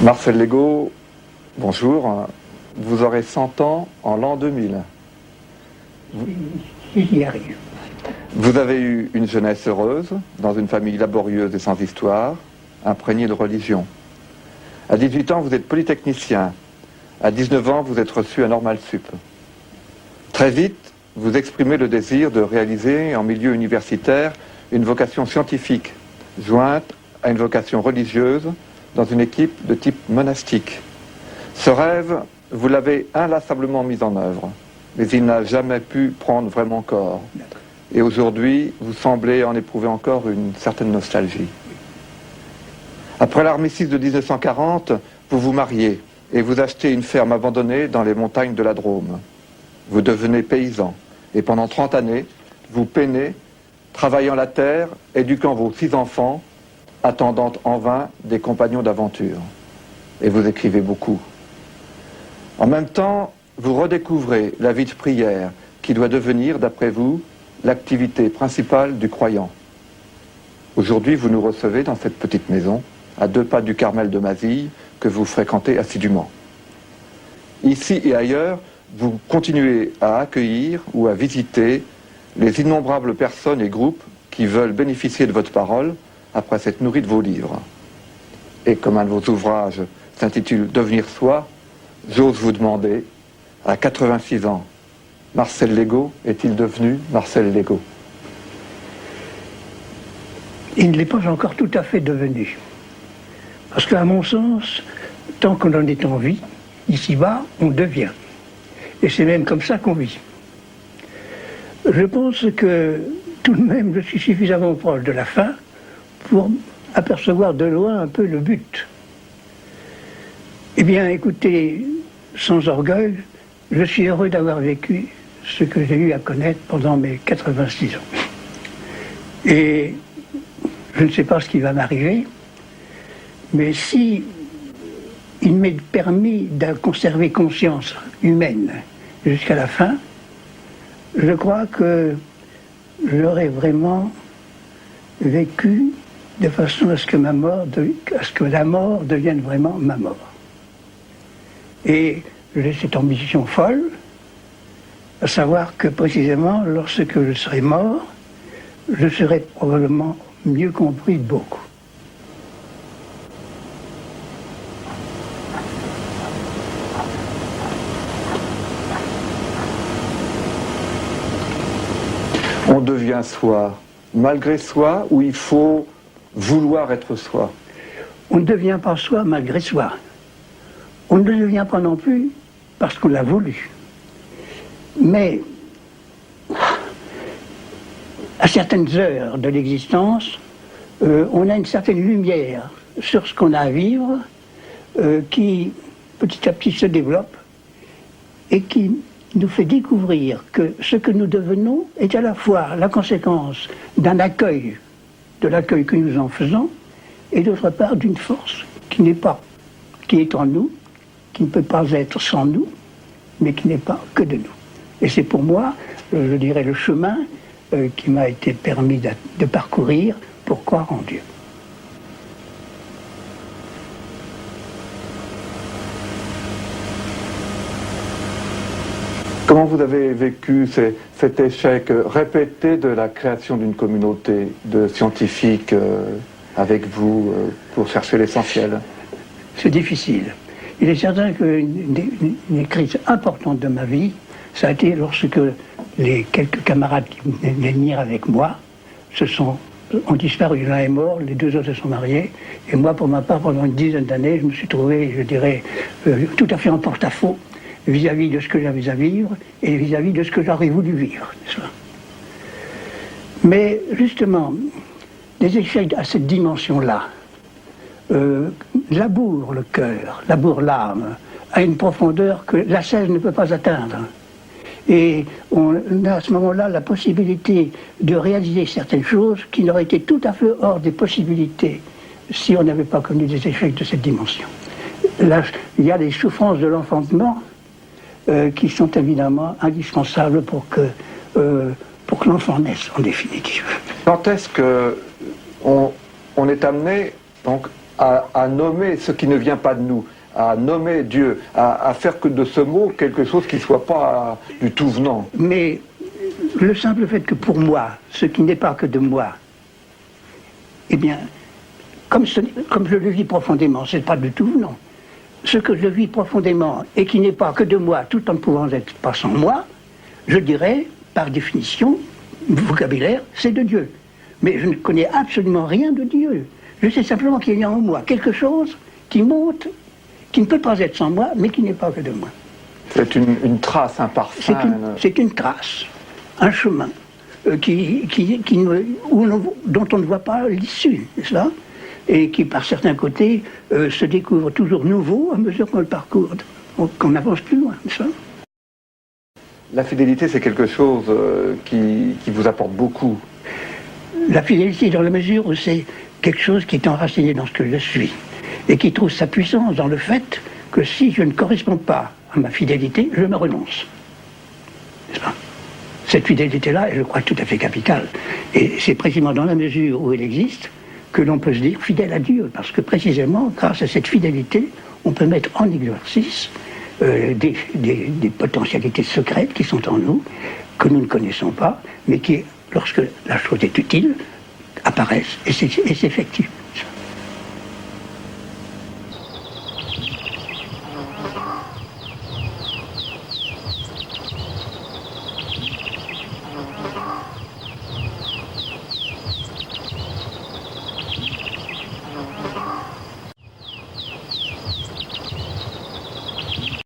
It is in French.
Marcel Legault, bonjour. Vous aurez 100 ans en l'an 2000. J'y arrive. Vous avez eu une jeunesse heureuse, dans une famille laborieuse et sans histoire, imprégnée de religion. À 18 ans, vous êtes polytechnicien. À 19 ans, vous êtes reçu à Normal Sup. Très vite, vous exprimez le désir de réaliser en milieu universitaire une vocation scientifique, jointe à une vocation religieuse, dans une équipe de type monastique. Ce rêve, vous l'avez inlassablement mis en œuvre, mais il n'a jamais pu prendre vraiment corps. Et aujourd'hui, vous semblez en éprouver encore une certaine nostalgie. Après l'armistice de 1940, vous vous mariez et vous achetez une ferme abandonnée dans les montagnes de la Drôme. Vous devenez paysan et pendant 30 années, vous peinez, travaillant la terre, éduquant vos 6 enfants, attendant en vain des compagnons d'aventure. Et vous écrivez beaucoup. En même temps, vous redécouvrez la vie de prière qui doit devenir, d'après vous, l'activité principale du croyant. Aujourd'hui, vous nous recevez dans cette petite maison, à 2 pas du Carmel de Mazille, que vous fréquentez assidûment. Ici et ailleurs, vous continuez à accueillir ou à visiter les innombrables personnes et groupes qui veulent bénéficier de votre parole après s'être nourris de vos livres. Et comme un de vos ouvrages s'intitule « Devenir soi », j'ose vous demander, à 86 ans, Marcel Legault est-il devenu Marcel Legault? Il ne l'est pas encore tout à fait devenu. Parce qu'à mon sens, tant qu'on en est en vie, ici-bas, on devient. Et c'est même comme ça qu'on vit. Je pense que tout de même, je suis suffisamment proche de la fin pour apercevoir de loin un peu le but. Eh bien, écoutez, sans orgueil, je suis heureux d'avoir vécu ce que j'ai eu à connaître pendant mes 86 ans. Et je ne sais pas ce qui va m'arriver, mais si il m'est permis de conserver conscience humaine jusqu'à la fin, Je crois que j'aurais vraiment vécu de façon à ce que la mort devienne vraiment ma mort. Et j'ai cette ambition folle, à savoir que précisément lorsque je serai mort, je serai probablement mieux compris de beaucoup. On devient soi, malgré soi, ou il faut vouloir être soi? On ne devient pas soi malgré soi. On ne le devient pas non plus parce qu'on l'a voulu. Mais à certaines heures de l'existence, on a une certaine lumière sur ce qu'on a à vivre qui petit à petit se développe et qui nous fait découvrir que ce que nous devenons est à la fois la conséquence d'un accueil, de l'accueil que nous en faisons, et d'autre part d'une force qui est en nous, qui ne peut pas être sans nous, mais qui n'est pas que de nous. Et c'est pour moi, je dirais, le chemin qui m'a été permis de parcourir pour croire en Dieu. Comment vous avez vécu cet échec répété de la création d'une communauté de scientifiques avec vous pour chercher l'essentiel? C'est difficile. Il est certain qu'une des crises importantes de ma vie, ça a été lorsque les quelques camarades qui venaient venir avec moi ont disparu. L'un est mort, les deux autres se sont mariés. Et moi, pour ma part, pendant une dizaine d'années, je me suis trouvé, je dirais, tout à fait en porte-à-faux vis-à-vis de ce que j'avais à vivre et vis-à-vis de ce que j'aurais voulu vivre, n'est-ce pas ? Mais justement, des échecs à cette dimension-là labourent le cœur, labourent l'âme, à une profondeur que la l'ascèse ne peut pas atteindre. Et on a à ce moment-là la possibilité de réaliser certaines choses qui n'auraient été tout à fait hors des possibilités si on n'avait pas connu des échecs de cette dimension. Là, il y a les souffrances de l'enfantement qui sont évidemment indispensables pour que l'enfant naisse, en définitive. Quand est-ce qu'on est amené donc, à nommer ce qui ne vient pas de nous, à nommer Dieu, à faire que de ce mot quelque chose qui ne soit pas du tout venant? Mais le simple fait que pour moi, ce qui n'est pas que de moi, eh bien, comme je le vis profondément, ce n'est pas du tout venant. Ce que je vis profondément et qui n'est pas que de moi, tout en ne pouvant être pas sans moi, je dirais, par définition, vocabulaire, c'est de Dieu. Mais je ne connais absolument rien de Dieu. Je sais simplement qu'il y a en moi quelque chose qui monte, qui ne peut pas être sans moi, mais qui n'est pas que de moi. C'est une trace, un parfum. C'est une trace, un chemin dont on ne voit pas l'issue, n'est-ce pas ? Et qui, par certains côtés, se découvre toujours nouveau à mesure qu'on le parcourt, qu'on avance plus loin, n'est-ce pas ? La fidélité, c'est quelque chose qui vous apporte beaucoup. La fidélité, dans la mesure où c'est quelque chose qui est enraciné dans ce que je suis, et qui trouve sa puissance dans le fait que si je ne corresponds pas à ma fidélité, je me renonce. N'est-ce pas ? Cette fidélité-là est, je crois, tout à fait capitale. Et c'est précisément dans la mesure où elle existe que l'on peut se dire fidèle à Dieu, parce que précisément, grâce à cette fidélité, on peut mettre en exercice des potentialités secrètes qui sont en nous, que nous ne connaissons pas, mais qui, lorsque la chose est utile, apparaissent et s'effectuent.